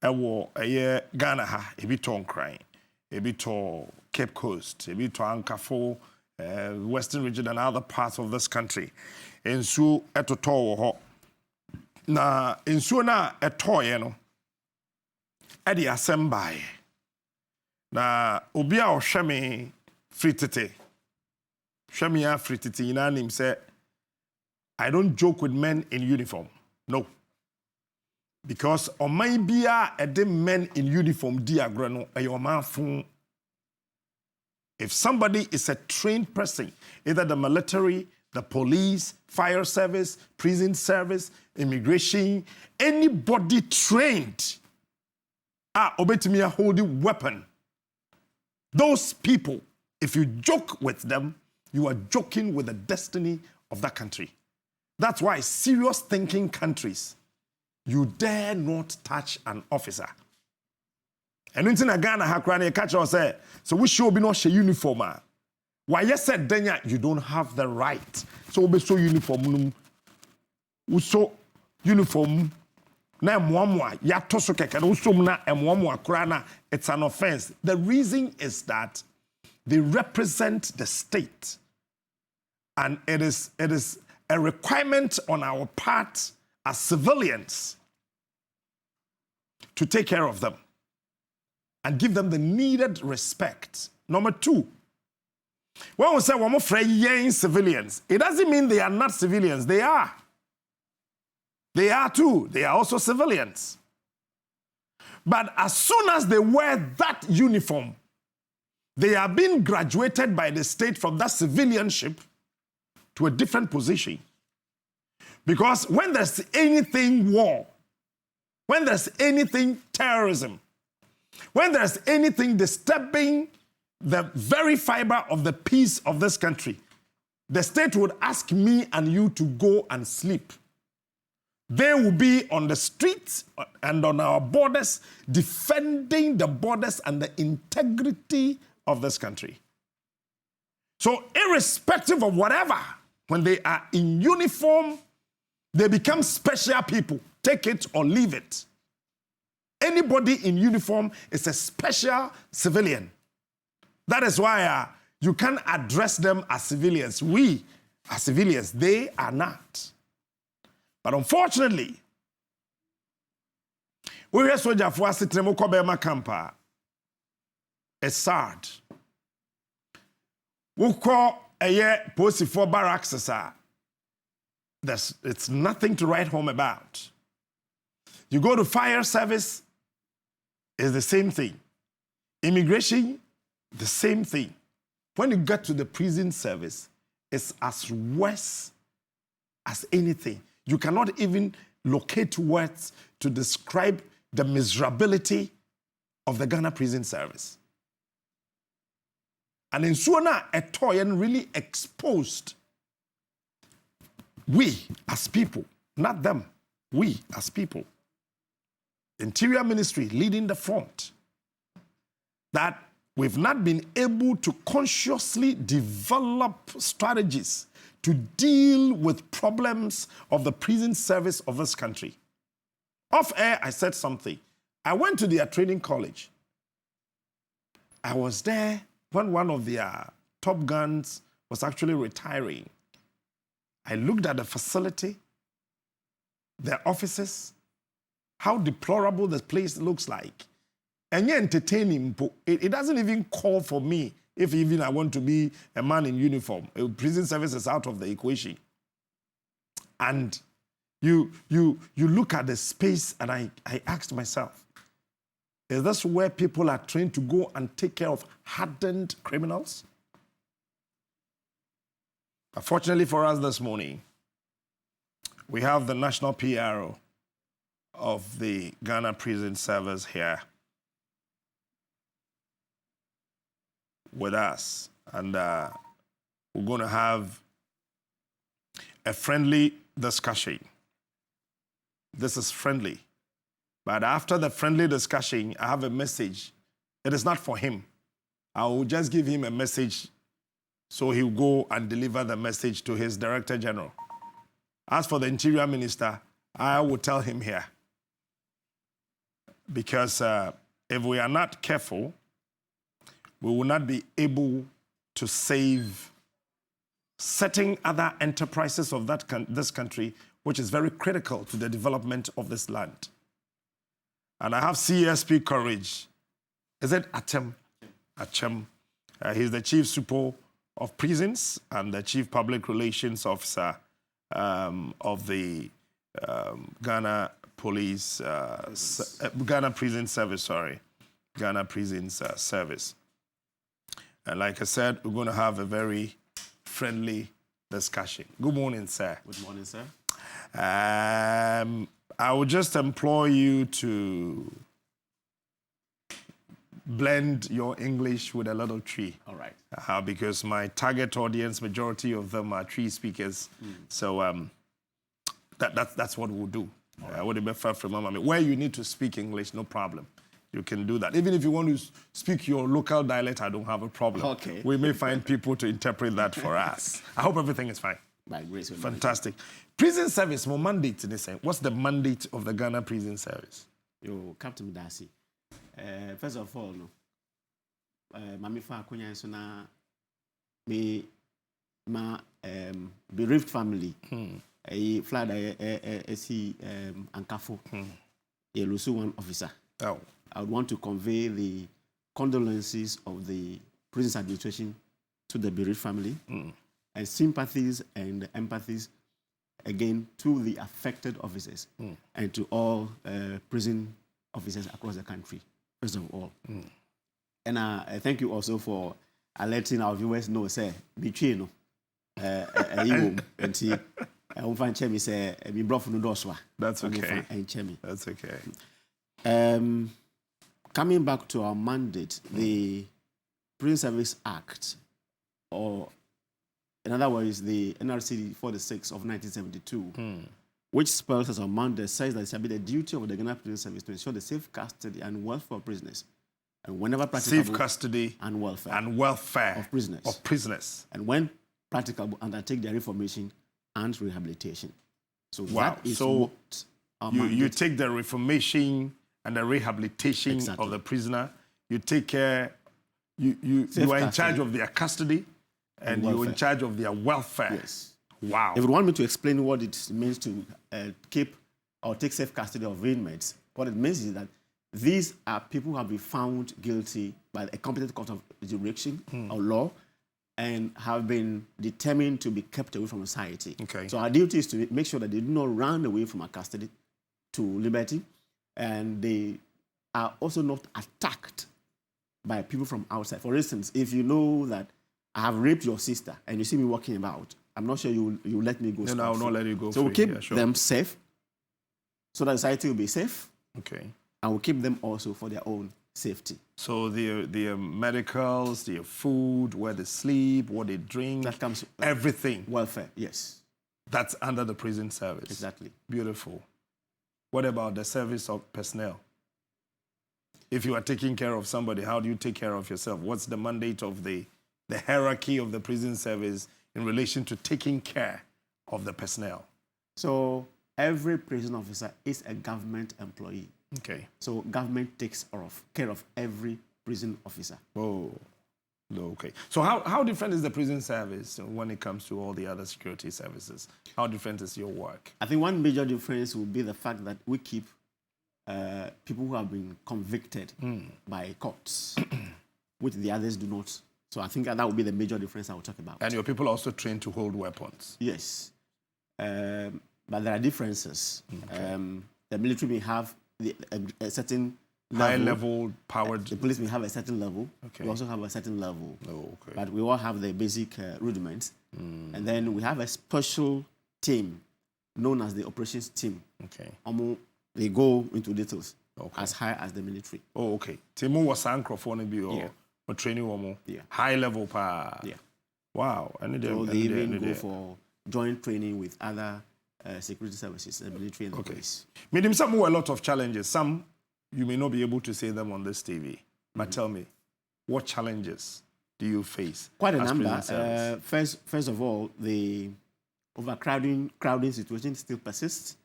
Ewo Ghana ha ebi to Nkran, ebi to Cape Coast, ebi to Ankaful, Western region and other parts of this country. Ensu etoto wo ho. Na ensu na etoye no e de asem bae. Na obi a ohwe me fritete. Hwe me a fritete ina nim say I don't joke with men in uniform. No. Because oman bia ede men in uniform di agro no ayomanfo. If somebody is a trained person, either the military, the police, fire service, prison service, immigration, anybody trained, obetimi a holding weapon. Those people, if you joke with them, you are joking with the destiny of that country. That's why serious thinking countries, you dare not touch an officer. And in Ghana, Hakrani catch us say, so we should be not share uniform. Why you said then you don't have the right. So be so uniform. So uniform. Na mwamwa ya toso keke usumna mwamwa kurana. It's an offense. The reason is that they represent the state, and it is a requirement on our part as civilians to take care of them and give them the needed respect. Number two, when we say we're more civilians, it doesn't mean they are not civilians. They are. They are too. They are also civilians. But as soon as they wear that uniform, they are being graduated by the state from that civilianship to a different position. Because when there's anything war, when there's anything terrorism, when there's anything disturbing the very fiber of the peace of this country, the state would ask me and you to go and sleep. They will be on the streets and on our borders, defending the borders and the integrity of this country. So irrespective of whatever, when they are in uniform, they become special people. Take it or leave it. Anybody in uniform is a special civilian. That is why you can't address them as civilians. We are civilians. They are not. But unfortunately, we hear soldier for us to campa. It's sad. We call a year post for barracks. It's nothing to write home about. You go to fire service, it's the same thing. Immigration, the same thing. When you get to the prison service, it's as worse as anything. You cannot even locate words to describe the miserability of the Ghana prison service. And in Suona, Etoyen really exposed we as people, not them, we as people. Interior Ministry leading the front, that we've not been able to consciously develop strategies to deal with problems of the prison service of this country. Off air, I said something. I went to their training college. I was there when one of their top guns was actually retiring. I looked at the facility, their offices, how deplorable the place looks like. And yet entertaining, it doesn't even call for me if even I want to be a man in uniform. Prison service is out of the equation. And you look at the space, and I asked myself, is this where people are trained to go and take care of hardened criminals? Fortunately for us this morning, we have the national PRO of the Ghana Prison Service here with us. And we're going to have a friendly discussion. This is friendly. But after the friendly discussion, I have a message. It is not for him. I will just give him a message so he'll go and deliver the message to his Director General. As for the Interior Minister, I will tell him here. Because if we are not careful, we will not be able to save certain other enterprises of this country, which is very critical to the development of this land. And I have CSP Courage. Is it Achem? Achem. He's the Chief Super of Prisons and the Chief Public Relations Officer of the Ghana Police, Ghana Prison Service, sorry. Ghana Prisons Service. And like I said, we're going to have a very friendly discussion. Good morning, sir. Good morning, sir. I would just implore you to blend your English with a lot of tree. All right. Because my target audience, majority of them are tree speakers. So that's what we'll do. Where you need to speak English, no problem. You can do that. Even if you want to speak your local dialect, I don't have a problem. Okay. We may find people to interpret that for us. I hope everything is fine. By grace. Fantastic. Prison service, more mandate in this sense. What's the mandate of the Ghana Prison Service? Yo, Captain Darcy. First of all, no. Mami fa akunya so na me ma bereaved family. Flood see Ankaful. You lose one officer. Oh. I would want to convey the condolences of the prison administration to the bereaved family and sympathies and empathies again to the affected officers and to all prison officers across the country, first of all. And I thank you also for letting our viewers know, say, between and see, say, that's okay. That's okay. Coming back to our mandate, the Prison Service Act, or in other words, the NRC 46 of 1972, which spells as our mandate, says that it shall be the duty of the Ghana Prison Service to ensure the safe custody and welfare of prisoners, and whenever practicable, safe custody and welfare of prisoners, and when practicable, undertake their reformation and rehabilitation. So wow. That is so what our mandate. You take the reformation and the rehabilitation Exactly. of the prisoner. You take care. You are in charge of their custody, and you're in charge of their welfare. Yes. Wow. If you want me to explain what it means to keep or take safe custody of inmates, what it means is that these are people who have been found guilty by a competent court of jurisdiction or law and have been determined to be kept away from society. Okay. So our duty is to make sure that they do not run away from our custody to liberty, and they are also not attacked by people from outside. For instance, if you know that I have raped your sister and you see me walking about, I'm not sure you let me go. No, I will not let you go. So we'll keep them safe so that society will be safe. Okay. And we'll keep them also for their own safety. So their medicals, their food, where they sleep, what they drink, that comes everything. Welfare, yes. That's under the prison service. Exactly. Beautiful. What about the service of personnel? If you are taking care of somebody, how do you take care of yourself? What's the mandate of the hierarchy of the prison service in relation to taking care of the personnel? So every prison officer is a government employee. Okay. So government takes care of every prison officer. Oh, okay. So how different is the prison service when it comes to all the other security services? How different is your work? I think one major difference would be the fact that we keep people who have been convicted by courts, which the others do not. So I think that would be the major difference I will talk about. And your people are also trained to hold weapons? Yes. But there are differences. Okay. The military may have a certain level. High-level powered... The police may have a certain level. Okay. We also have a certain level. Oh, okay. But we all have the basic rudiments. And then we have a special team known as the operations team. Okay. They go into details Okay. as high as the military. Oh, okay. Timu was Ankaful or training woman. Yeah. High level power. Yeah. Wow. So they even go for joint training with other security services, the military and the police. Meaning some were a lot of challenges. Some you may not be able to say them on this TV. But tell me, what challenges do you face? Quite a number. First of all, the crowding situation still persists.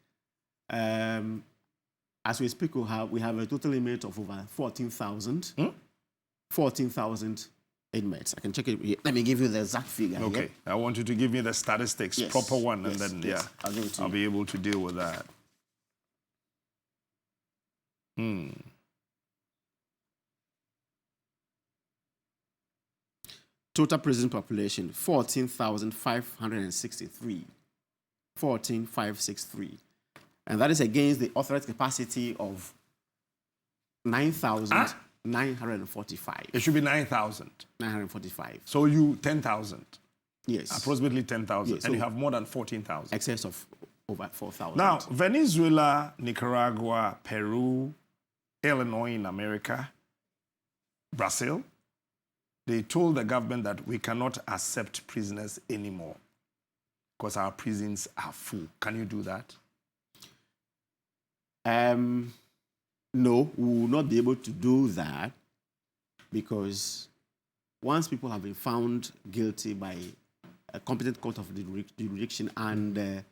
as we speak, we have a total inmate of over 14,000. 14,000 inmates. I can check it here. Let me give you the exact figure. Okay. Here. I want you to give me the statistics, Yes. proper one, Yes. and then, Yes. I'll be able to deal with that. Total prison population, 14,563. 14,563. And that is against the authorized capacity of 9,945. It should be 9,000. 945. So you 10,000. Yes. Approximately 10,000. Yes, And so you have more than 14,000. Excess of over 4,000. Now, Venezuela, Nicaragua, Peru, Illinois in America, Brazil, they told the government that we cannot accept prisoners anymore because our prisons are full. Can you do that? No, we will not be able to do that because once people have been found guilty by a competent court of jurisdiction and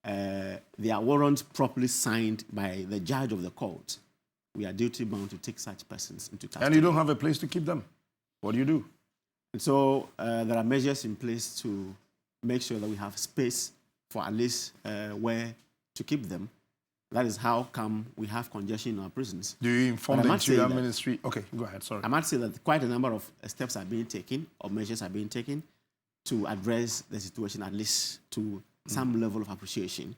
their warrant properly signed by the judge of the court, we are duty bound to take such persons into custody. And you don't have a place to keep them. What do you do? And so there are measures in place to make sure that we have space for at least where to keep them. That is how come we have congestion in our prisons. Do you inform the Interior Ministry? Okay, go ahead, sorry. I might say that quite a number of steps are being taken or measures are being taken to address the situation, at least to some level of appreciation.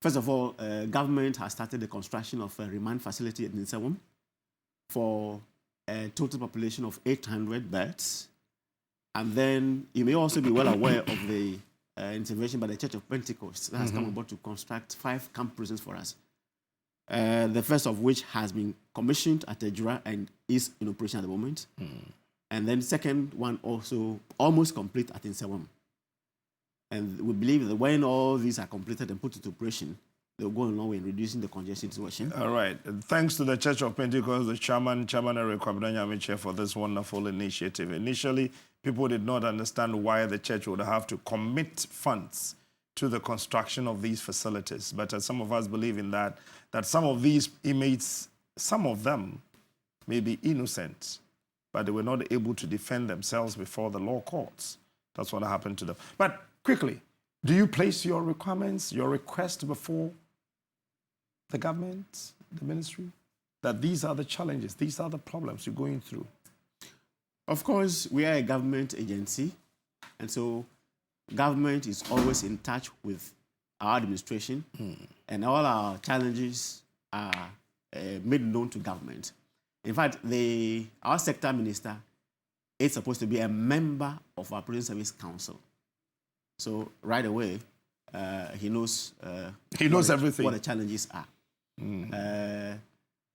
First of all, government has started the construction of a remand facility at Ninsewum for a total population of 800 beds. And then you may also be well aware of the intervention by the Church of Pentecost that has come about to construct 5 camp prisons for us. The first of which has been commissioned at Ejura and is in operation at the moment. And then the second one also almost complete at Insewam. And we believe that when all these are completed and put into operation, they'll go a long way in reducing the congestion situation. All right. Thanks to the Church of Pentecost, the chairman Eric Kwabena for this wonderful initiative. Initially, people did not understand why the church would have to commit funds to the construction of these facilities. But some of us believe in that some of these inmates, some of them may be innocent, but they were not able to defend themselves before the law courts. That's what happened to them. But quickly, do you place your requirements, your request before the government, the ministry, that these are the challenges, these are the problems you're going through? Of course, we are a government agency, and so government is always in touch with our administration, and all our challenges are made known to government. In fact, our sector minister is supposed to be a member of our Prison Service Council. So right away, he knows everything. What the challenges are. I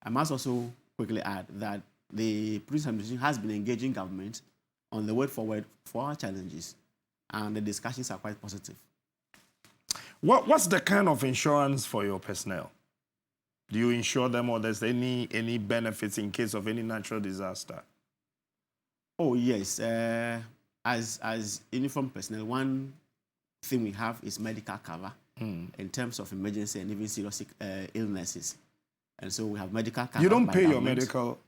must also quickly add that the prison administration has been engaging government on the way forward for our challenges, and the discussions are quite positive. What's the kind of insurance for your personnel? Do you insure them, or there's any benefits in case of any natural disaster? Oh yes, as uniformed personnel, one thing we have is medical cover in terms of emergency and even serious illnesses. And so we have medical cover. You don't pay your medical.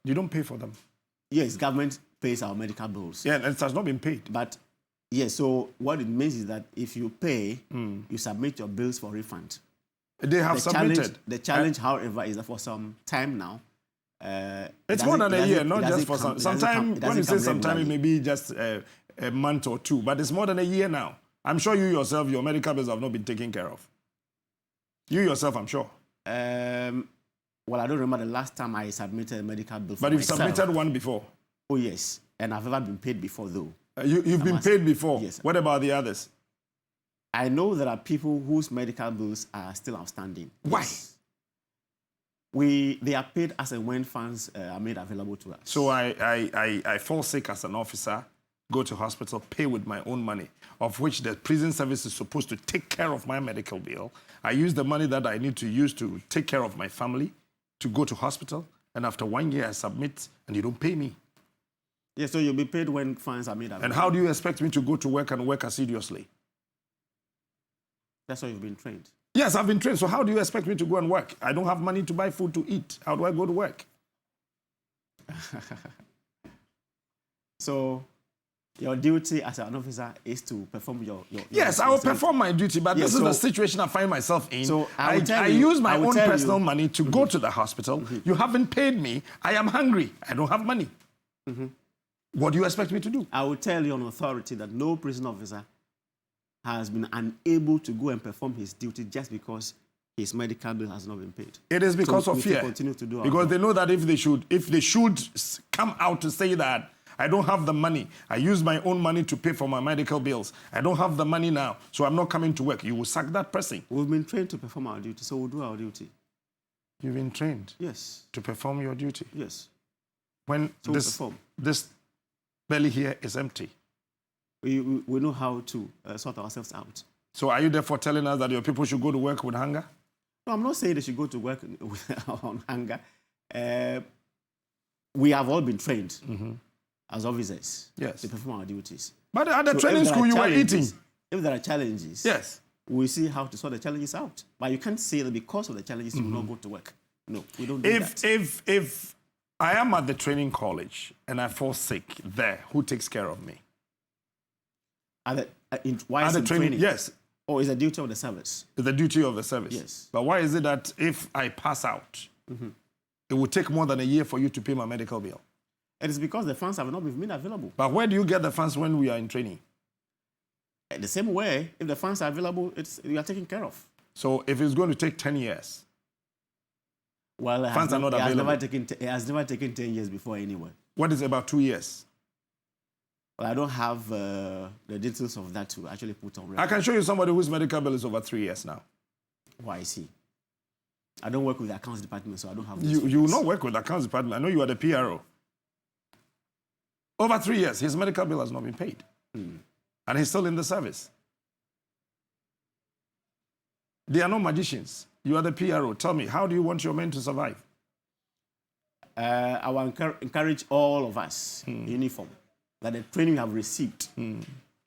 You don't pay for them. Yes, government pays our medical bills. Yeah, and it has not been paid. But yes, so what it means is that if you pay, you submit your bills for refund. They have submitted. The challenge, however, is that for some time now. It's more than a year, not just for some. Sometime, when you say sometime, it may be just a month or two, but it's more than a year now. I'm sure you yourself, your medical bills have not been taken care of. You yourself, I'm sure. Well, I don't remember the last time I submitted a medical bill for But you've myself. submitted one before? Oh, yes. And I've never been paid before, though. You've been paid before? Yes. What about the others? I know there are people whose medical bills are still outstanding. Why? Yes. They are paid as and when funds are made available to us. So I fall sick as an officer, go to hospital, pay with my own money, of which the prison service is supposed to take care of my medical bill. I use the money that I need to use to take care of my family, to go to hospital, and after 1 year I submit, and you don't pay me. Yeah, so you'll be paid when funds are made available. And how do you expect me to go to work and work assiduously? That's why you've been trained. Yes, I've been trained. So how do you expect me to go and work? I don't have money to buy food to eat. How do I go to work? So your duty as an officer is to perform your yes, I will perform my duty, but this is the situation I find myself in. So I use my own personal money to go to the hospital. You haven't paid me. I am hungry. I don't have money. What do you expect me to do? I will tell you on authority that no prison officer has been unable to go and perform his duty just because his medical bill has not been paid. It is because of fear. Continue to do because they know that if they should come out to say that I don't have the money, I use my own money to pay for my medical bills, I don't have the money now, so I'm not coming to work, you will sack that person. We've been trained to perform our duty, so we'll do our duty. You've been trained? Yes. To perform your duty? Yes. When so this belly here is empty? We know how to sort ourselves out. So are you therefore telling us that your people should go to work with hunger? No, I'm not saying they should go to work on hunger. We have all been trained as officers to perform our duties. But at the training school, you were eating. If there are challenges, yes, we see how to sort the challenges out. But you can't say that because of the challenges, you will not go to work. No, we don't do that. If I am at the training college and I fall sick there, who takes care of me? Why is it training? Yes. Or is the duty of the service? It's the duty of the service. Yes. But why is it that if I pass out, it will take more than a year for you to pay my medical bill? It is because the funds have not been made available. But where do you get the funds when we are in training? The same way, if the funds are available, you are taken care of. So if it's going to take 10 years, well, funds are not available. It has never taken 10 years before anyway. What is about 2 years? Well, I don't have the details of that to actually put on record. I can show you somebody whose medical bill is over 3 years now. Why, I see. I don't work with the accounts department, so I don't have You will not work with the accounts department. I know you are the PRO. Over 3 years, his medical bill has not been paid. And he's still in the service. They are no magicians. You are the PRO. Tell me, how do you want your men to survive? I will encourage all of us in uniform that the training we have received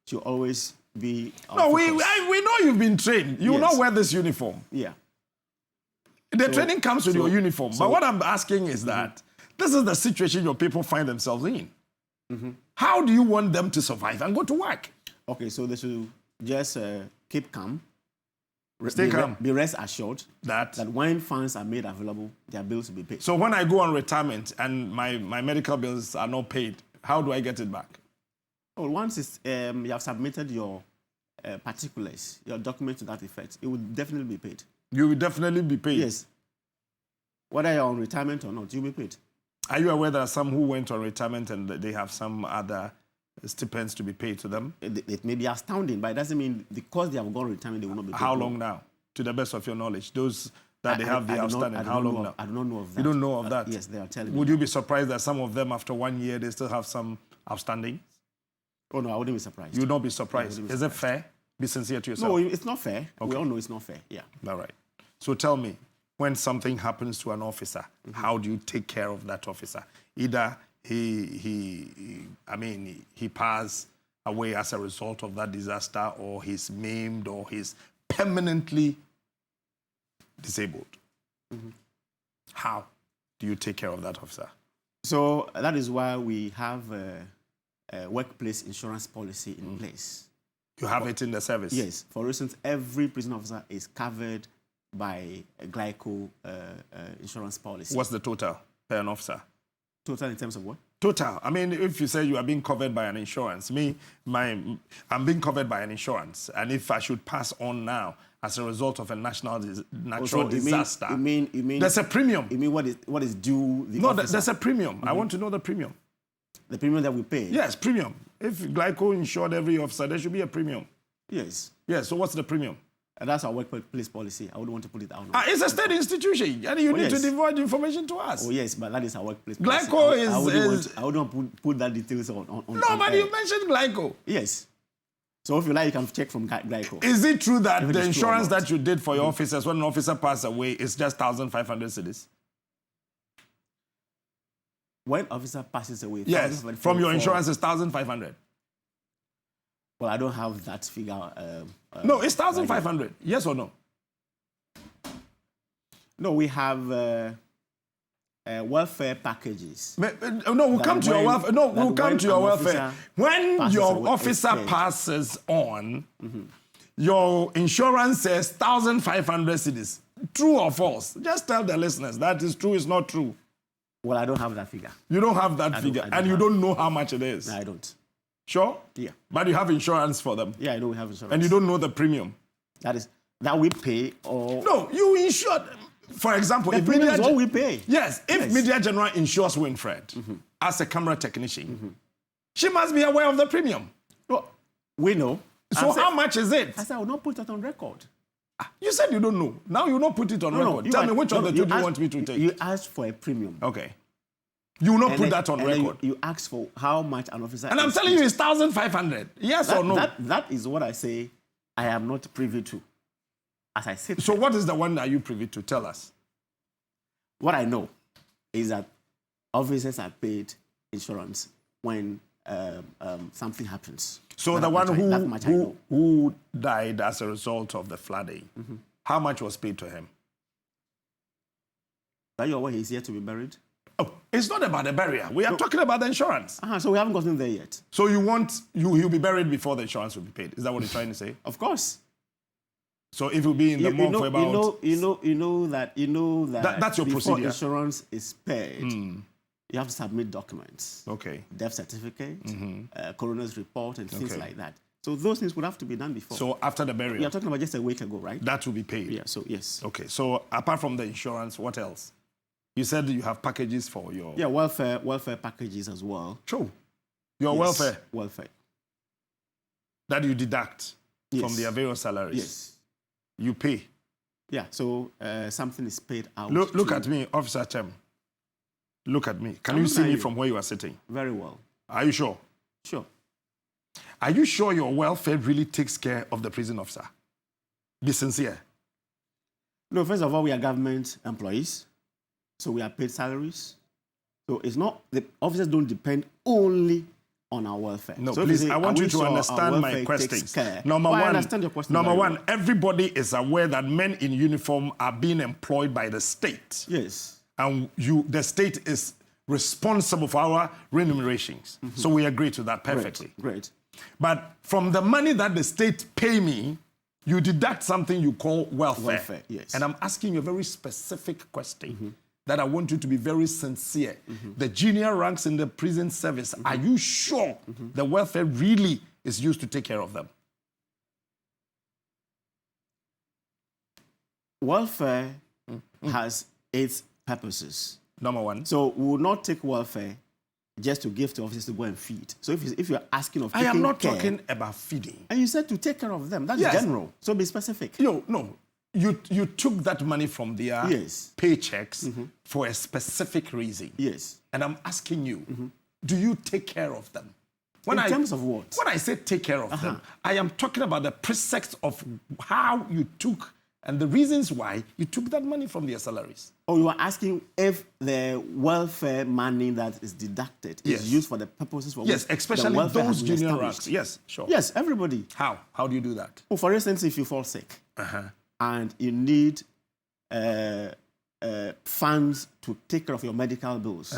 should always be. No, we know you've been trained. You will not wear this uniform. Yeah. The training comes with your uniform. But what I'm asking is that this is the situation your people find themselves in. How do you want them to survive and go to work? Okay, so they should just keep calm. Stay calm. Be rest assured that when funds are made available, their bills will be paid. So when I go on retirement and my medical bills are not paid, how do I get it back? Well, once you have submitted your particulars, your document to that effect, it will definitely be paid. You will definitely be paid? Yes. Whether you're on retirement or not, you'll be paid. Are you aware there are some who went on retirement and they have some other stipends to be paid to them? It may be astounding, but it doesn't mean because they have gone on retirement, they will not be paid. How long now, to the best of your knowledge? Those that they have the outstanding, how long now? I do not know of that. You don't know of that? Yes, they are telling me. Would you be surprised that some of them, after 1 year, they still have some outstanding? Oh, no, I wouldn't be surprised. You would not be surprised. Is it fair? Be sincere to yourself. No, it's not fair. Okay. We all know it's not fair. Yeah. All right. So tell me, when something happens to an officer, how do you take care of that officer? Either he passed away as a result of that disaster, or he's maimed, or he's permanently disabled. How do you take care of that officer? So that is why we have a workplace insurance policy in place. You have it in the service? Yes. For instance, every prison officer is covered by a Glyco insurance policy. What's the total per an officer? Total in terms of what? Total. I mean, if you say you are being covered by an insurance, I'm being covered by an insurance, and if I should pass on now as a result of a natural disaster, you mean there's a premium. You mean what is due the No, officer? there's a premium. I want to know the premium. The premium that we pay? Yes, premium. If Glyco insured every officer, there should be a premium. Yes. Yes, so what's the premium? And that's our workplace policy. I wouldn't want to put it out. It's a state institution, and you need to divulge information to us. Oh, yes, but that is our workplace policy. Glyco I wouldn't want to put that details on No, but you mentioned Glyco. Yes. So if you like, you can check from Glyco. Is it true that the insurance that you did for your officers when an officer passed away is just 1,500 cedis? When officer passes away? Yes, from your insurance is 1,500. Well, I don't have that figure. No, it's 1,500. Yes or no? No, we have welfare packages. No, we'll come to your welfare. No, we'll come to your welfare. When your officer passes on, your insurance says 1,500 cedis. True or false? Just tell the listeners that is true, it's not true. Well, I don't have that figure. You don't have that figure, and you don't know how much it is. No, I don't. Sure? Yeah. But you have insurance for them. Yeah, I know we have insurance. And you don't know the premium. That we pay or... No, you insure. For example, the premium is what we pay. Yes, if Media General insures Winfred as a camera technician, she must be aware of the premium. No, we know. So how much is it? I said I will not put it on record. You said you don't know. Now you not put it on record. Tell me which of the two do you want me to take? You asked for a premium. Okay. You will not put that on record. You asked for how much an officer... And I'm telling you it's 1,500. Yes or no? That is what I say I am not privy to. As I said. So what is the one that you privy to? Tell us. What I know is that officers are paid insurance when something happens. So the one who died as a result of the flooding, how much was paid to him? Are you aware he's here to be buried? Oh, it's not about the burial. We are talking about the insurance. So we haven't gotten there yet. So he'll be buried before the insurance will be paid. Is that what you're trying to say? Of course. So if you'll be in the morgue for about... You know that that's your before procedure. Insurance is paid, you have to submit documents. Okay. Death certificate, coroner's report, and things like that. So those things would have to be done before. So after the burial? We are talking about just a week ago, right? That will be paid? Yeah, so yes. Okay, so apart from the insurance, what else? You said you have packages for your... Yeah, welfare packages as well. True. Your welfare? Welfare. That you deduct from their various salaries? Yes. You pay? Yeah, so something is paid out. Look at me, Officer Chem. Look at me. Can you see me from where you are sitting? Very well. Are you sure? Sure. Are you sure your welfare really takes care of the prison officer? Be sincere. No, first of all, we are government employees, so we are paid salaries. So it's not, the officers don't depend only on our welfare. No, so please, I want you to understand my questions. Number one, I understand your question. Number one, everybody is aware that men in uniform are being employed by the state. Yes. And the state is responsible for our remunerations. So we agree to that perfectly. Great. But from the money that the state pay me, you deduct something you call welfare. Welfare, yes. And I'm asking you a very specific question that I want you to be very sincere. The junior ranks in the prison service, are you sure the welfare really is used to take care of them? Welfare has its purposes. Number one. So we will not take welfare just to give to officers to go and feed. So if you're asking of taking I am not care, talking about feeding. And you said to take care of them. That's general. So be specific. No. You took that money from their paychecks for a specific reason. Yes. And I'm asking you, do you take care of them? In terms of what? When I say take care of them, I am talking about the precepts of how you took and the reasons why you took that money from their salaries. Oh, you are asking if the welfare money that is deducted is used for the purposes for which especially those junior ranks. Yes, sure. Yes, everybody. How? How do you do that? Oh, for instance, if you fall sick and you need funds to take care of your medical bills,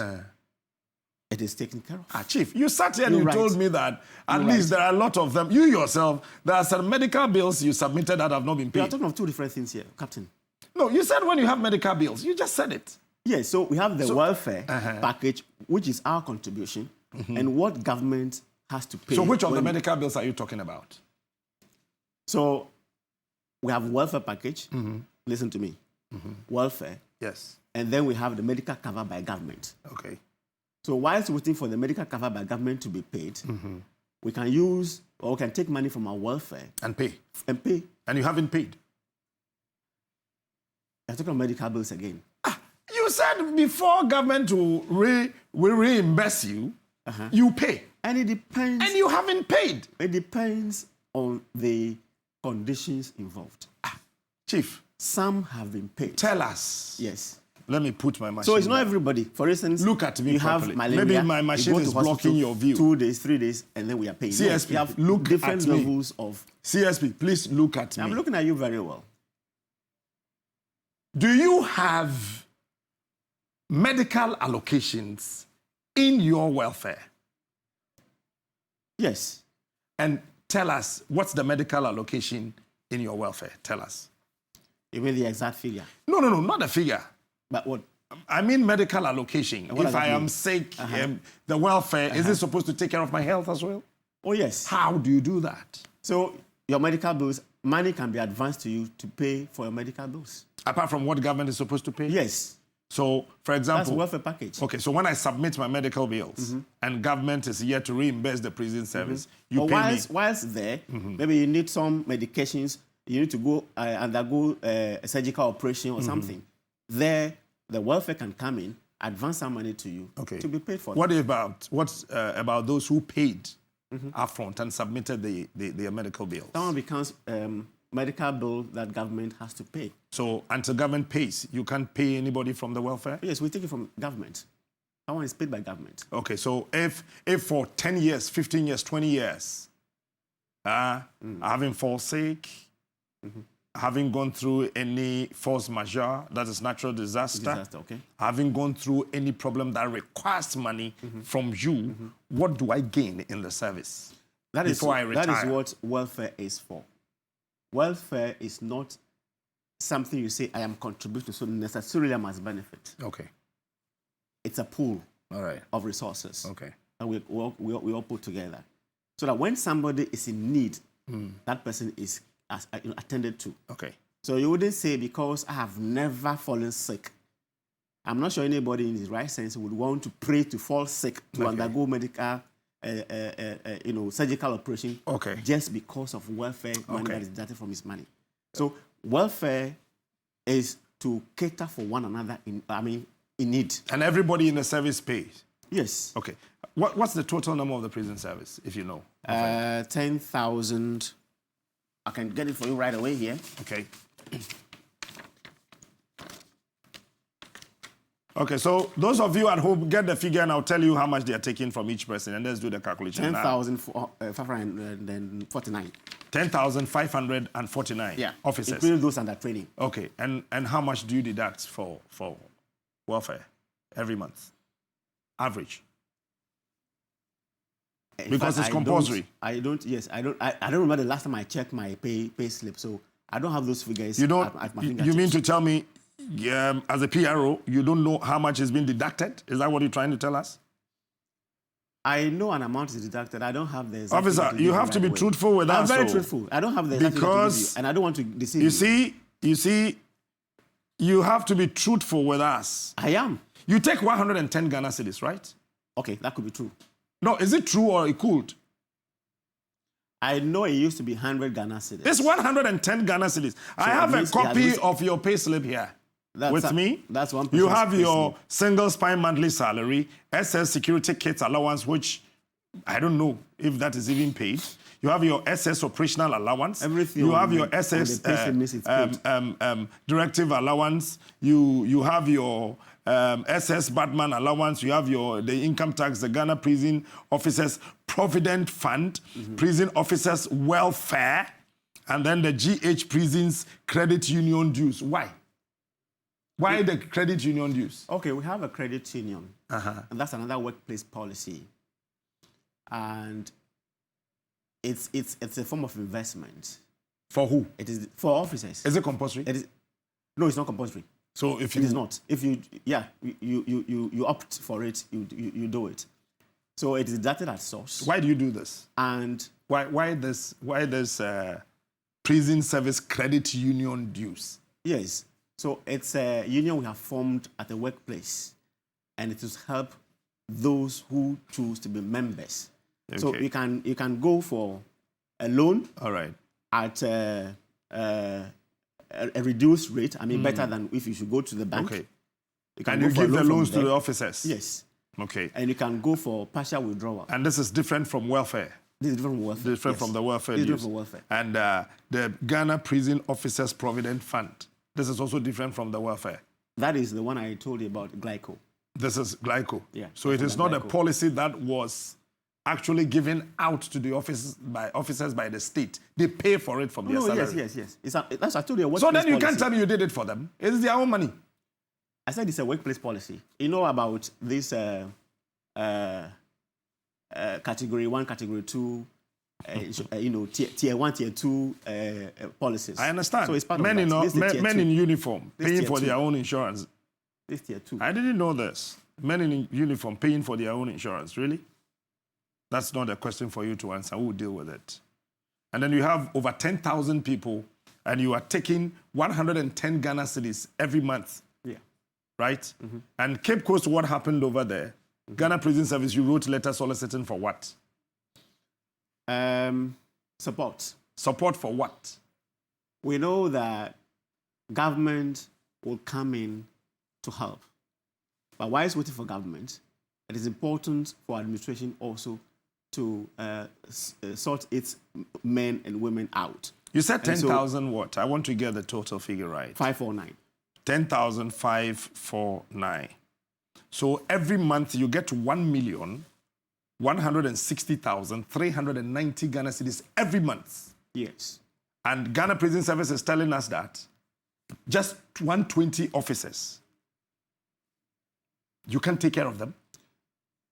it is taken care of. Chief, you sat here and you told me that at least there are a lot of them. You yourself, there are some medical bills you submitted that have not been paid. We are talking of two different things here, Captain. No, you said when you have medical bills. You just said it. Yes, so we have the welfare package, which is our contribution, and what government has to pay. So which of the medical bills are you talking about? So we have welfare package. Listen to me. Welfare. Yes. And then we have the medical cover by government. Okay. So whilst waiting for the medical cover by government to be paid, we can use or we can take money from our welfare and pay. And you haven't paid. You're talking about medical bills again. You said before government will reimburse you, you pay. And it depends. And you haven't paid. It depends on the conditions involved. Chief. Some have been paid. Tell us. Yes. Let me put my machine. So it's not everybody. For instance, look at me you properly. have malaria. Maybe my machine is blocking your view. 2 days, 3 days, and then we are paying. CSP, we have look different at me. levels of... CSP, please look at me. I'm looking at you very well. Do you have medical allocations in your welfare? Yes. And tell us, what's the medical allocation in your welfare? Tell us. You mean the exact figure? No, not the figure. But what? I mean medical allocation. If I am sick, the welfare, is it supposed to take care of my health as well? Oh, yes. How do you do that? So your medical bills, money can be advanced to you to pay for your medical bills. Apart from what government is supposed to pay? Yes. So, for example... That's a welfare package. Okay, so when I submit my medical bills and government is here to reimburse the prison service, you pay me... Whilst there, maybe you need some medications, you need to go undergo a surgical operation or something. There, the welfare can come in, advance some money to you to be paid for. What about those who paid upfront and submitted their medical bills? That one becomes medical bill that government has to pay. So until government pays, you can't pay anybody from the welfare? Yes, we take it from government. That one is paid by government. Okay, so if for 10 years, 15 years, 20 years, having fall sick, having gone through any force majeure, that is natural disaster, having gone through any problem that requires money from you, what do I gain in the service before I retire? That is what welfare is for. Welfare is not something you say, I am contributing, so necessarily I must benefit. Okay. It's a pool of resources that we all put together. So that when somebody is in need, that person is attended to. Okay. So you wouldn't say, because I have never fallen sick, I'm not sure anybody in his right sense would want to pray to fall sick, to undergo medical surgical operation just because of welfare money that is deducted from his money. So welfare is to cater for one another in need. And everybody in the service pays? Yes. Okay. What's the total number of the prison service, if you know? 10,000. I can get it for you right away here. Okay. Okay, so those of you at home, get the figure and I'll tell you how much they are taking from each person, and let's do the calculation. 10,549. 10,549 officers. Including those under training. Okay, and how much do you deduct for welfare every month? Average. Because it's compulsory. I don't remember the last time I checked my pay slip, so I don't have those figures. You don't? At my fingertips. You mean to tell me, as a PRO, you don't know how much is being deducted? Is that what you're trying to tell us? I know an amount is deducted. I don't have the exact Officer, you have to be truthful with us. I'm very truthful. I don't have the exact figure to give you, and I don't want to deceive you. You see, you have to be truthful with us. I am. You take 110 Ghana cedis, right? Okay, that could be true. No, is it true or it could? I know it used to be 100 Ghana cedis. It's 110 Ghana cedis. So I have a copy of your pay slip here with me. That's one. You have your single spine monthly salary, SS security kit allowance, which I don't know if that is even paid. You have your SS operational allowance. Everything. You have your SS directive allowance. You have your SS Batman allowance. You have the income tax, the Ghana Prison Officers Provident Fund, Prison Officers Welfare, and then the GH Prisons Credit Union dues. Why? Why the credit union dues? Okay, we have a credit union, and that's another workplace policy, and it's a form of investment. For who? It is for officers. Is it compulsory? No, it's not compulsory. So if it is not, if you opt for it, you do it. So it is deducted at source. Why do you do this? And why this prison service credit union dues? Yes. So it's a union we have formed at the workplace, and it will help those who choose to be members. Okay. So you can go for a loan. All right. At a reduced rate. I mean, better than if you should go to the bank. Okay. And you give the loans to the officers? Yes. Okay. And you can go for partial withdrawal. And this is different from welfare? This is different from welfare. Different from the welfare dues. Different from welfare. And the Ghana Prison Officers Provident Fund. This is also different from the welfare. That is the one I told you about, Glyco. This is Glyco. Yeah. So it is not a policy that was actually given out to the officers by the state. They pay for it from their salary. Yes. That's I told you. So then you can't tell me you did it for them. It's their own money. I said it's a workplace policy. You know about this category 1, category 2, tier 1, tier 2 policies. I understand. So it's part men of that. Men in uniform paying for their own insurance. This tier 2. I didn't know this. Men in uniform paying for their own insurance. Really? That's not a question for you to answer. We'll deal with it. And then you have over 10,000 people, and you are taking 110 Ghana cedis every month. Yeah. Right? Mm-hmm. And Cape Coast, what happened over there? Mm-hmm. Ghana Prison Service, you wrote letters soliciting for what? Support. Support for what? We know that government will come in to help. But while it's waiting for government, it is important for administration also to sort its men and women out. You said 10,000 what? I want to get the total figure right. 549. 10,549. So every month you get 1,160,390 Ghana cedis every month. Yes. And Ghana Prison Service is telling us that just 120 officers, you can take care of them.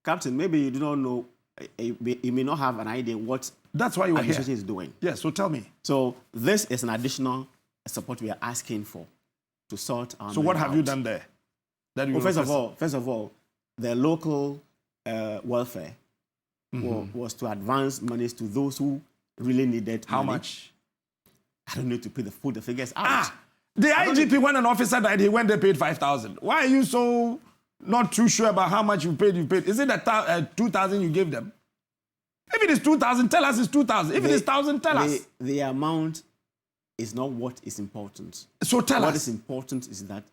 Captain, maybe you do not know, you may not have an idea what that's why you are here. Administration is doing. Yes, so tell me. So this is an additional support we are asking for to sort our So what have out. you done there? That you first of all, the local welfare was to advance monies to those who really needed How money. much? I don't need to put the figures out. The IGP, when an officer died, he went, they paid 5,000. Why are you so not too sure about how much you paid? Is it that 2,000 you gave them? If it is 2,000, tell us it's 2,000. If it is 1,000, tell us. The amount is not what is important. So tell us. What is important is that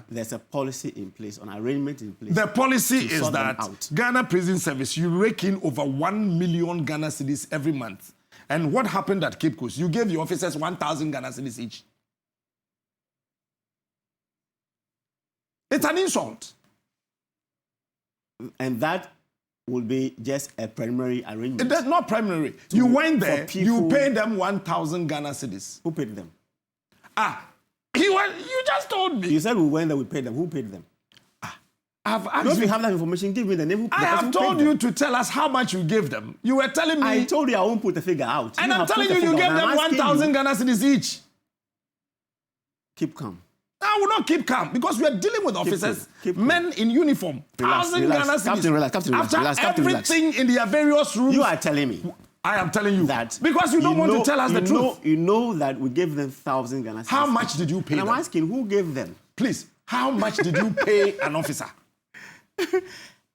there's a policy in place, an arrangement in place. The policy is that Ghana Prison Service, you rake in over 1 million Ghana cedis every month. And what happened at Cape Coast? You gave the officers 1,000 Ghana cedis each. It's an insult. And that will be just a preliminary arrangement. That's not preliminary. You went there, you paid them 1,000 Ghana cedis. Who paid them? You just told me. You said we went there, we paid them. Who paid them? If you have that information, give me the name. I have told you to tell us how much you gave them. You were telling me. I told you I won't put the figure out. And I'm telling you gave them 1,000 Ghana cedis each. Keep calm. I will not keep calm because we are dealing with officers, men in uniform. 1,000 Ghana cedis. Captain, relax. After everything in their various rooms. You are telling me. I am telling you that because you don't want to tell us the truth. You know that we gave them 1,000 Ghana cedis. How much did you pay them? I'm asking who gave them. Please, how much did you pay an officer?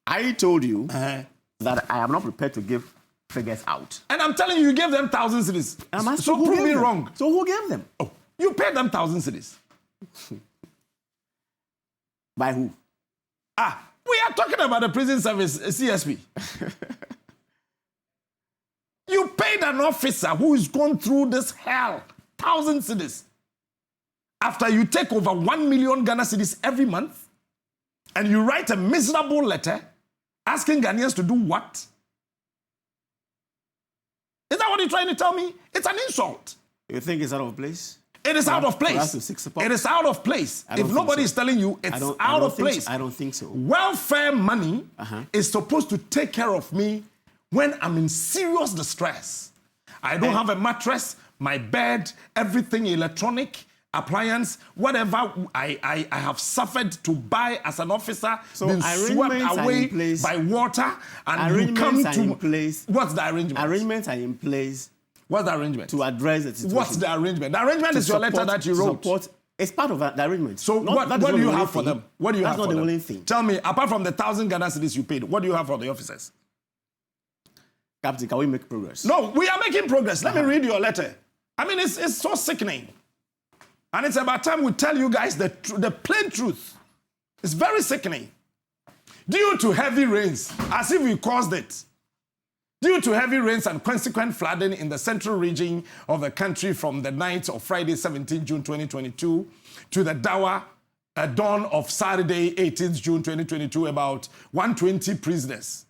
I told you that I am not prepared to give figures out. And I'm telling you, you gave them 1,000 cedis. So prove me wrong. So who gave them? Oh, you paid them 1,000 cedis. By who? We are talking about the prison service, CSP. You paid an officer who is going through this hell, 1,000 cedis. After you take over 1 million Ghana cedis every month, and you write a miserable letter asking Ghanaians to do what? Is that what you're trying to tell me? It's an insult. You think it's out of place? It is out of place. It is out of place. If nobody is telling you, it's out of place. I don't think so. Welfare money is supposed to take care of me when I'm in serious distress. I don't have a mattress, my bed, everything electronic, appliance, whatever I have suffered to buy as an officer, so been swept away by water, and you come to... What's the arrangement? Arrangements are in place. What's the arrangement? To address the situation. What's the arrangement? The arrangement is your letter that you wrote. It's part of the arrangement. So what do you have for them? What do you have for them? That's not the only thing. Tell me, apart from the 1,000 Ghana cedis you paid, what do you have for the officers? Captain, can we make progress? No, we are making progress. Let me read your letter. I mean, it's so sickening. And it's about time we tell you guys the plain truth. It's very sickening. Due to heavy rains, as if we caused it, due to heavy rains and consequent flooding in the central region of the country from the night of Friday, 17 June 2022 to the dawn of Saturday, 18 June 2022, about 120 prisoners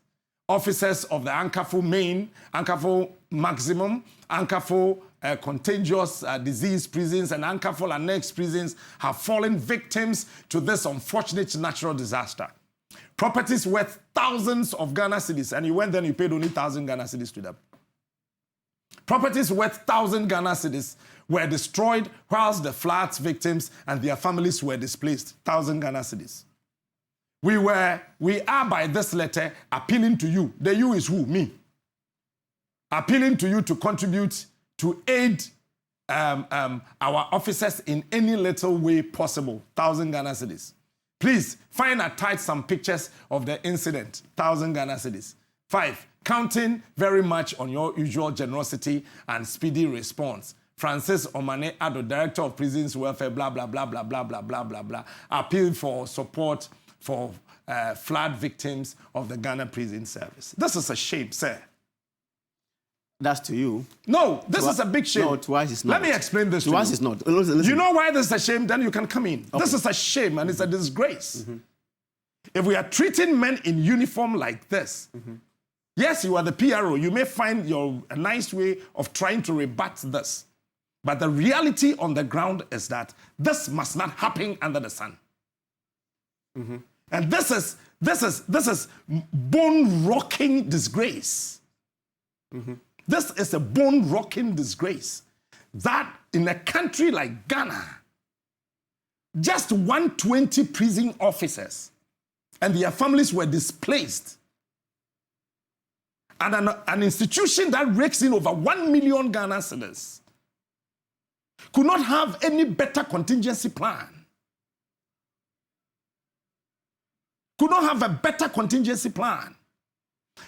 officers of the Ankaful Main, Ankaful Maximum, Ankaful Contagious Disease prisons, and Ankaful Annex prisons have fallen victims to this unfortunate natural disaster. Properties worth thousands of Ghana cedis, and you went there and you paid only 1,000 Ghana cedis to them. Properties worth 1,000 Ghana cedis were destroyed whilst the floods victims and their families were displaced. 1,000 Ghana cedis. We are by this letter appealing to you. The you is who? Me. Appealing to you to contribute to aid our officers in any little way possible. 1,000 Ghana cedis. Please find attached some pictures of the incident. 1,000 Ghana cedis. 5. Counting very much on your usual generosity and speedy response. Francis Omane Ado, Director of Prisons Welfare, blah, blah, blah, blah, blah, blah, blah, blah, blah. Appeal for support for flood victims of the Ghana Prison Service. This is a shame, sir. That's to you. No, this is a big shame. No, to us it's not. Let me explain this to you. To us it's not. Listen. You know why this is a shame? Then you can come in. Okay. This is a shame and it's a disgrace. If we are treating men in uniform like this, yes, you are the PRO. You may find a nice way of trying to rebut this. But the reality on the ground is that this must not happen under the sun. And this is bone-rocking disgrace. This is a bone-rocking disgrace that in a country like Ghana, just 120 prison officers and their families were displaced. And an institution that rakes in over 1 million Ghana cedis could not have any better contingency plan. Could not have a better contingency plan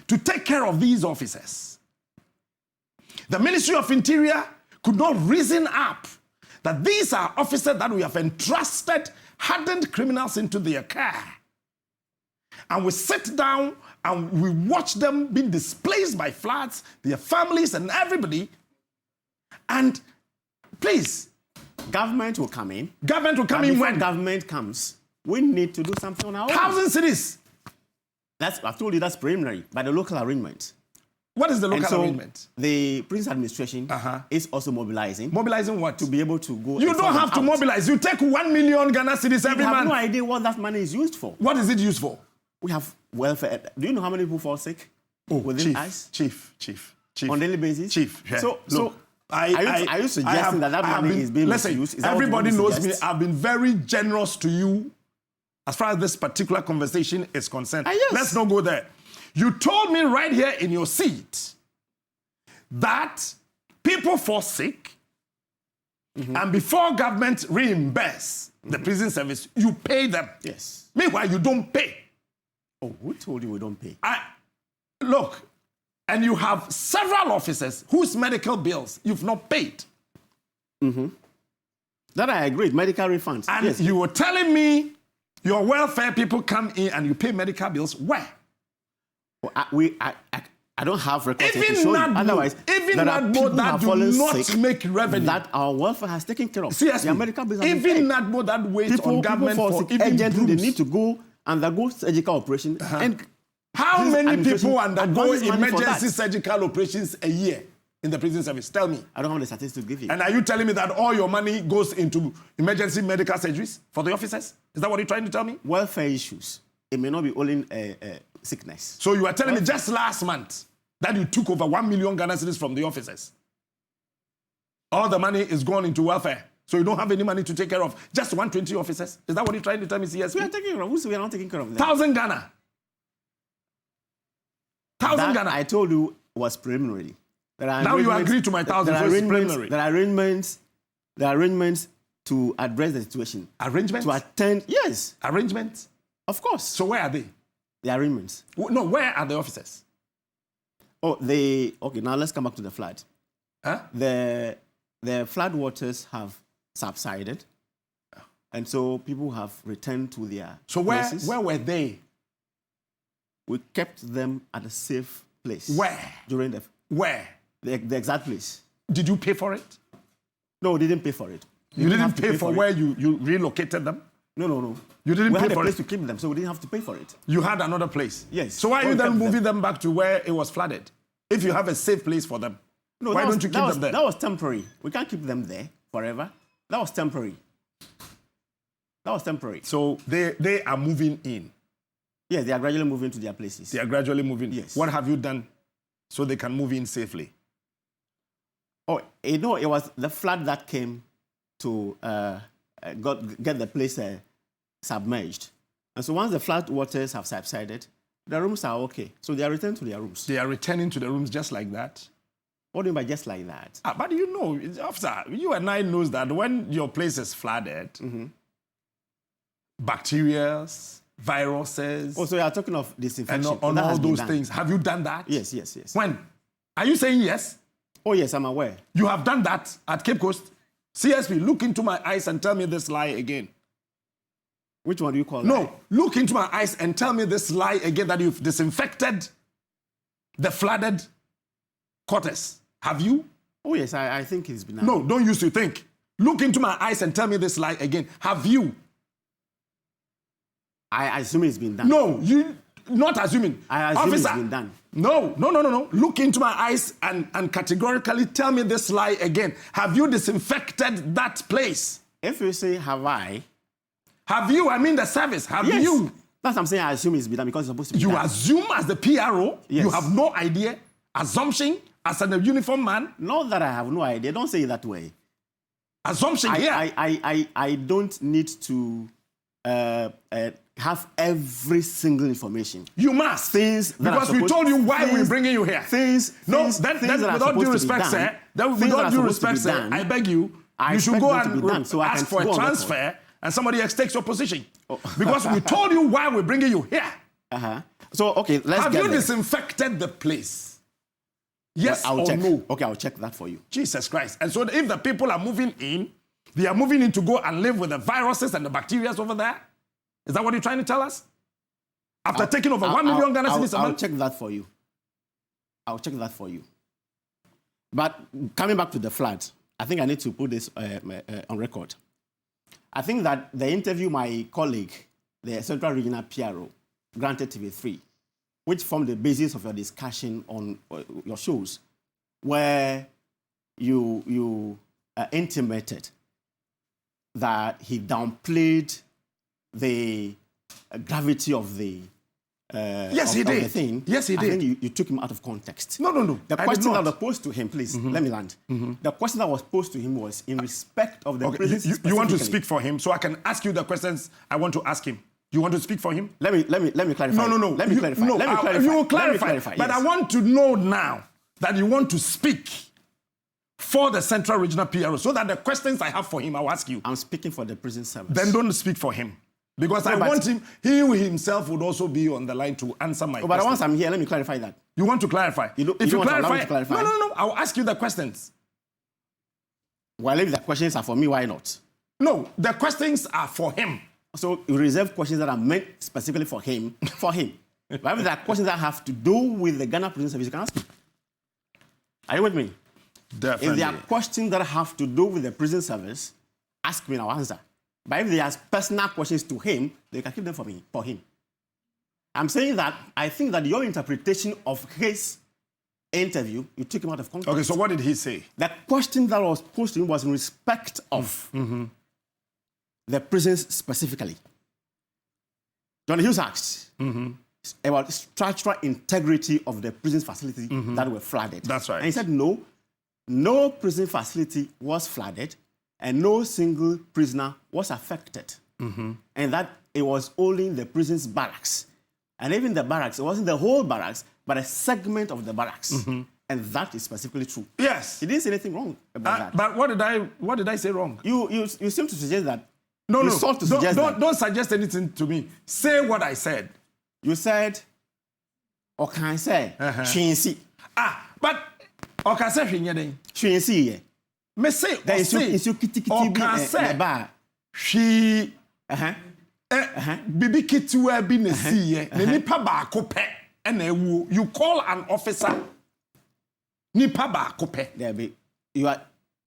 to take care of these officers. The Ministry of Interior could not reason up that these are officers that we have entrusted hardened criminals into their care. And we sit down and we watch them being displaced by floods, their families and everybody. And please. Government will come in. Government will come in when? Government comes, we need to do something on our own. 1,000 cities. I've told you that's preliminary, by the local arrangement. What is the local arrangement? The Prince Administration is also mobilizing. Mobilizing what? To be able to go. You don't have to mobilize. You take 1 million Ghana cedis every month. You have no idea what that money is used for. What is it used for? We have welfare. Do you know how many people fall sick? Within us? Chief. On daily basis? Chief. Yeah. So are you suggesting that money is being misused? Everybody knows me. I've been very generous to you as far as this particular conversation is concerned. Yes. Let's not go there. You told me right here in your seat that people fall sick and before government reimburse the prison service, you pay them. Yes. Meanwhile, you don't pay. Oh, who told you we don't pay? Look, and you have several officers whose medical bills you've not paid. That I agree, medical refunds. And yes. You were telling me your welfare people come in and you pay medical bills. Where? I don't have records to even show you. that Otherwise, even that do not make revenue that our welfare has taken care of. Seriously, their medical bills even that more that weight on government for even urgently, groups. they need to go undergo surgical operation. And how many people undergo emergency surgical operations a year in the prison service? Tell me. I don't have the statistics to give you. And are you telling me that all your money goes into emergency medical surgeries for the officers? Is that what you're trying to tell me? Welfare issues. It may not be only sickness. So you are telling me just last month that you took over 1 million Ghana cedis from the officers. All the money is gone into welfare. So you don't have any money to take care of just 120 officers. Is that what you're trying to tell me, CSP? We are taking care of. We are not taking care of them. 1,000 Ghana. 1,000 Ghana. I told you was preliminary. Now you agree to my 1,000. So it's preliminary. There are arrangements to address the situation. Arrangements? To attend. Yes. Arrangements? Of course. So where are they? The arrangements. No, where are the officers? Okay, now let's come back to the flood. Huh? The flood waters have subsided. And so people have returned to their places. So where were they? We kept them at a safe place. Where? During the... Where? The exact place. Did you pay for it? No, we didn't pay for it. You didn't pay for where you relocated them? No. You didn't we pay had a for place it? to keep them, so we didn't have to pay for it. You had another place? Yes. So why are you Well, we then kept moving them back to where it was flooded? If you have a safe place for them, No, why don't you keep them there? That was temporary. We can't keep them there forever. That was temporary. That was temporary. So they are moving in. Yes, they are gradually moving to their places. They are gradually moving. Yes. What have you done so they can move in safely? Oh, you know, it was the flood that came to get the place submerged. And so once the flood waters have subsided, the rooms are okay. So they are returning to their rooms. They are returning to the rooms just like that? What do you mean by just like that? But you know, officer, you and I knows that when your place is flooded, bacteria, viruses, Oh, so you are talking of disinfection. and on That all has been those done. things. Have you done that? Yes. When? Are you saying yes? Oh, yes, I'm aware. You have done that at Cape Coast? CSP, look into my eyes and tell me this lie again. Which one do you call that? No, look into my eyes and tell me this lie again that you've disinfected the flooded quarters. Have you? Oh, yes, I think it's been done. No, don't use to think. Look into my eyes and tell me this lie again. Have you? I assume it's been done. No, you not assuming. I assume Officer, it's been done. No. Look into my eyes and categorically tell me this lie again. Have you disinfected that place? If you say, have I? Have you? I mean the service. Have Yes. you? That's what I'm saying. I assume it's been done because it's supposed to be You done. assume as the PRO, Yes. you have no idea. Assumption as a uniform man. Not that I have no idea. Don't say it that way. Assumption here. I don't need to have every single information. You must. Things that because are we supposed- told you why we're things- bringing you here. Things then that are without due supposed to be respect, done, sir, then things that without are due supposed to be respect, sir, done, I beg you, I you should expect go them to and be done so I ask can for a go on record. transfer and somebody else takes your position. Because we told you why we're bringing you here. So, okay, let's Have get you there. disinfected the place? Yes I'll or check. no? Okay, I'll check that for you. Jesus Christ. And so if the people are moving in, they are moving in to go and live with the viruses and the bacteria over there? Is that what you're trying to tell us? After taking over 1 million Ghana cedis a I'll month? check that for you. I'll check that for you. But coming back to the flood, I think I need to put this on record. I think that the interview my colleague, the Central Regional PRO, granted TV3, which formed the basis of your discussion on your shows, where you intimated that he downplayed the gravity of the Yes, he of did. the thing. Yes, he I did. think you took him out of context. No. The I question did that not. was posed to him, please, let me land. The question that was posed to him was in respect of the Okay, prisons you want to specifically. speak for him so I can ask you the questions I want to ask him. You want to speak for him? Let me clarify. No. Let me clarify. No, Let me clarify. you will Let me clarify. clarify, But yes. I want to know now that you want to speak for the Central Regional PRO so that the questions I have for him, I'll ask you. I'm speaking for the prison service. Then don't speak for him. Because No, I but- want him, he himself would also be on the line to answer my But question. once I'm here, let me clarify that. You want to clarify? You don't- If you you don't want to allow me clarify, to clarify? No. I'll ask you the questions. Well, if the questions are for me, why not? No, the questions are for him. So you reserve questions that are meant specifically for him, But if there are questions that have to do with the Ghana Prison Service, you can ask me. Are you with me? Definitely. If there are questions that have to do with the prison service, ask me and I'll answer. But if there are personal questions to him, they can keep them for him. I'm saying that I think that your interpretation of his interview, you took him out of context. Okay, so what did he say? The question that was posed to him was in respect of the prisons specifically. John Hughes asked about structural integrity of the prison facility that were flooded. That's right. And he said, no prison facility was flooded and no single prisoner was affected. And that it was only the prison's barracks. And even the barracks, it wasn't the whole barracks, but a segment of the barracks. And that is specifically true. Yes. He didn't say anything wrong about that. But what did I say wrong? You seem to suggest that. No. You sought to suggest that. Don't suggest anything to me. Say what I said. You said, or can I say, Shinsi. But okay, say hwenyeden. Shinsi ye. Me say There is your kitty say bar. hwe bibi ketewa bi na siye na nipa baako pɛ na ewu. You call an officer nipa baako pɛ. There be. You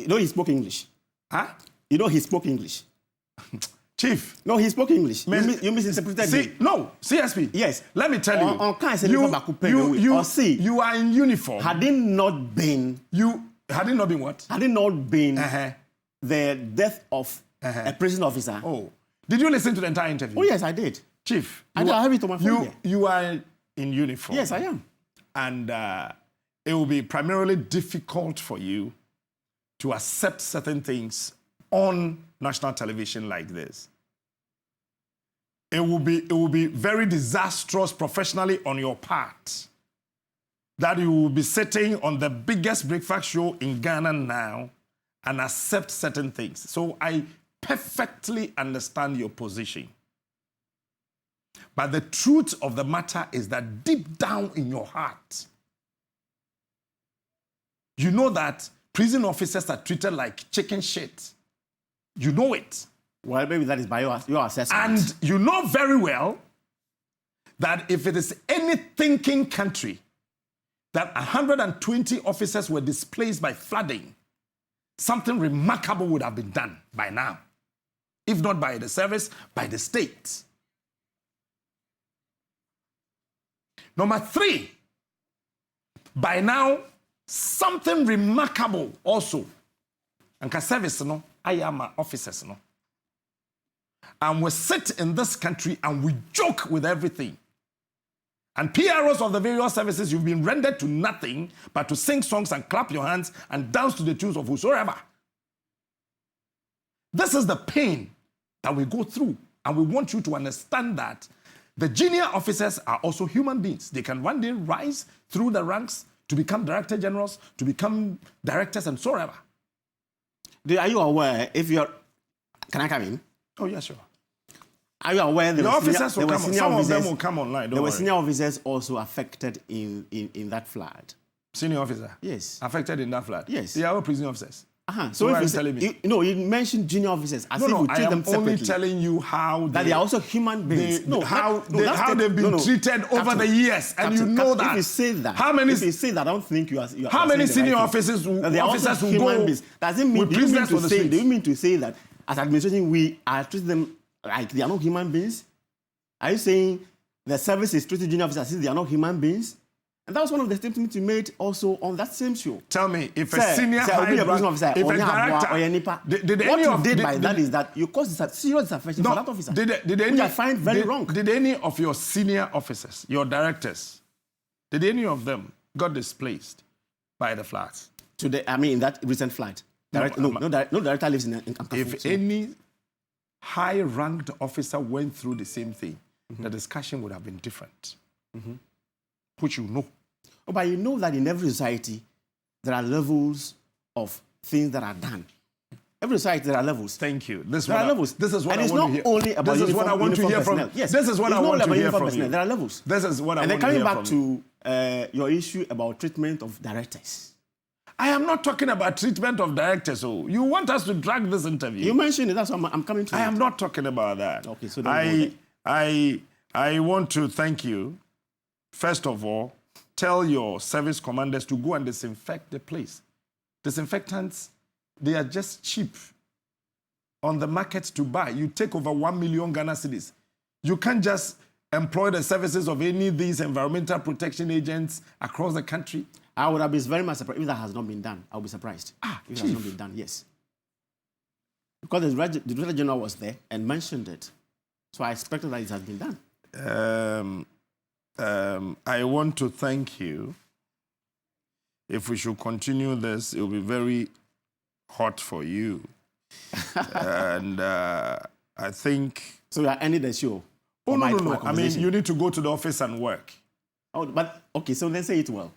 know he spoke English. Huh? You know he spoke English. Chief. No, he spoke English. You misinterpreted me. No, CSP. Yes. Let me tell you. You are in uniform. Had it not been... Had it not been what? Had it not been the death of a prison officer. Oh. Did you listen to the entire interview? Oh, yes, I did. Chief. I have it on my phone. You are in uniform. Yes, I am. And it will be primarily difficult for you to accept certain things on national television like this. It will be very disastrous professionally on your part that you will be sitting on the biggest breakfast show in Ghana now and accept certain things. So I perfectly understand your position. But the truth of the matter is that deep down in your heart, you know that prison officers are treated like chicken shit. You know it. Well, maybe that is by your assessment. And you know very well that if it is any thinking country that 120 officers were displaced by flooding, something remarkable would have been done by now. If not by the service, by the state. Number 3, by now, something remarkable also. And service, no, I am officers, no. And we sit in this country and we joke with everything. And PROs of the various services, you've been rendered to nothing but to sing songs and clap your hands and dance to the tunes of whosoever. This is the pain that we go through. And we want you to understand that the junior officers are also human beings. They can one day rise through the ranks to become director generals, to become directors and so ever. Are you aware, if you're... Can I come in? Oh, yeah, sure. Are you aware the officers will come on. Some of them will come online. There were senior officers also affected in that flood. Senior officer? Yes. Affected in that flood? Yes. They are all prison officers. So if you telling me? You mentioned junior officers as if you treat them separately. I am only telling you how that they are also human beings. How they've been treated over the years, and you know that. If you say that, if you say that, I don't think you are. How many senior officers will go? Doesn't mean. Do you mean to say that as administration we are treating them like they are not human beings? Are you saying the service is treating junior officers as if they are not human beings? And that was one of the statements you made also on that same show. Tell me, if a senior officer, if a director, what you did by that is that you caused a serious disaffection for that officer, which I find very wrong. Did any of your senior officers, your directors, did any of them got displaced by the floods? Today, I mean, in that recent flood. No director lives in Ankaful. If any high-ranked officer went through the same thing, the discussion would have been different. Which you know. Oh, but you know that in every society, there are levels of things that are done. Every society, there are levels. Thank you. There are levels. This is what I want to hear. Only about this is what I want to hear from. Yes. This is what I want to hear from you. There are levels. This is what I want to hear from you. And then coming back to your issue about treatment of directors. I am not talking about treatment of directors. So you want us to drag this interview? You mentioned it. That's why I'm coming to it. I am not talking about that. Okay, so I want to thank you. First of all, tell your service commanders to go and disinfect the place. Disinfectants, they are just cheap on the market to buy. You take over 1 million Ghana cedis. You can't just employ the services of any of these environmental protection agents across the country. I would have been very much surprised if that has not been done. I would be surprised if it has not been done, yes. Because the Director General was there and mentioned it. So I expected that it has been done. I want to thank you. If we should continue this, it will be very hot for you. And I think... So you are ending the show? Oh, no. I mean, you need to go to the office and work. Oh, but, okay, so then say it well.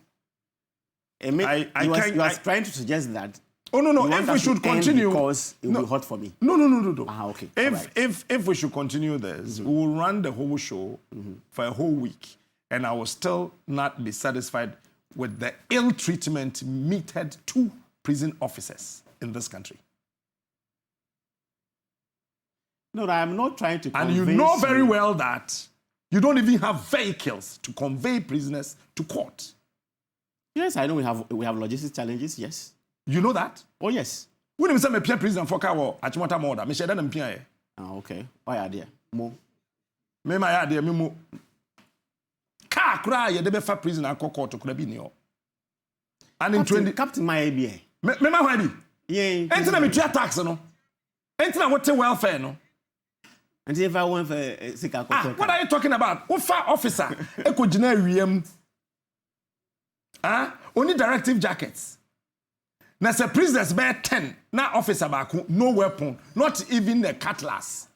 You are trying to suggest that... Oh, no. If we should continue... Because it will be hot for me. No. Okay. If we should continue this, we will run the whole show for a whole week. And I will still not be satisfied with the ill treatment meted to prison officers in this country. No, I'm not trying to convince you. And you know very well that you don't even have vehicles to convey prisoners to court. Yes, I know we have logistics challenges, yes. You know that? Oh, yes. When you say me prison for car or Achimota Moda, me share them Okay. Why are there? More. Me my idea me mo. Car cry ye de fa prison akọ court kura bi ni o. And in 20 Captain my ABA. Me ma hwadi. Yeah. Entina me tua tax no. Entina what welfare no. And if I want for what are you talking about? Ufa officer eko gina wiem. Only directive jackets. Na say prisoners bear 10. Na officer baako no weapon, not even a cutlass.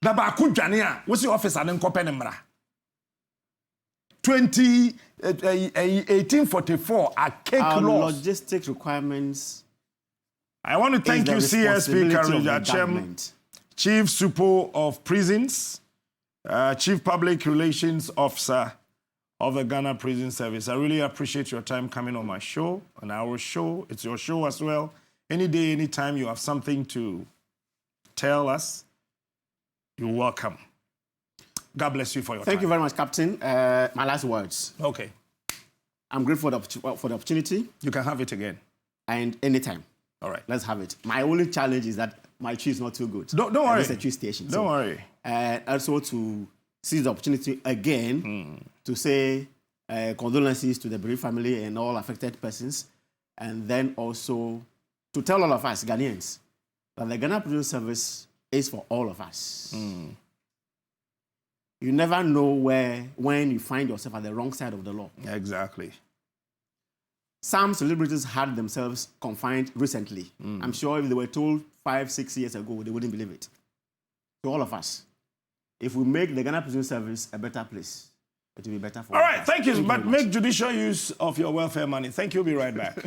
Na baako dwane a wo se officer ne nkɔpɛ ne mmara. 1844 a cake laws. Logistic requirements. I want to thank you, CSP Karija Chem, Chief Supo of Prisons, Chief Public Relations Officer of the Ghana Prison Service. I really appreciate your time coming on my show, on our show. It's your show as well. Any day, anytime you have something to tell us, you're welcome. God bless you for your time. Thank you very much, Captain. My last words. Okay. I'm grateful for the opportunity. You can have it again. And anytime. All right. Let's have it. My only challenge is that my tree is not too good. Don't worry. It's a tree station. Don't worry. Also to seize the opportunity again to say condolences to the bereaved family and all affected persons. And then also to tell all of us, Ghanaians, that the Ghana Prison Service is for all of us. You never know when you find yourself at the wrong side of the law. Exactly. Some celebrities had themselves confined recently. I'm sure if they were told 5-6 years ago, they wouldn't believe it. To all of us, if we make the Ghana Prison Service a better place, it will be better for all right, us. thank you. But Thank you very much. make judicial use of your welfare money. Thank you. We'll be right back.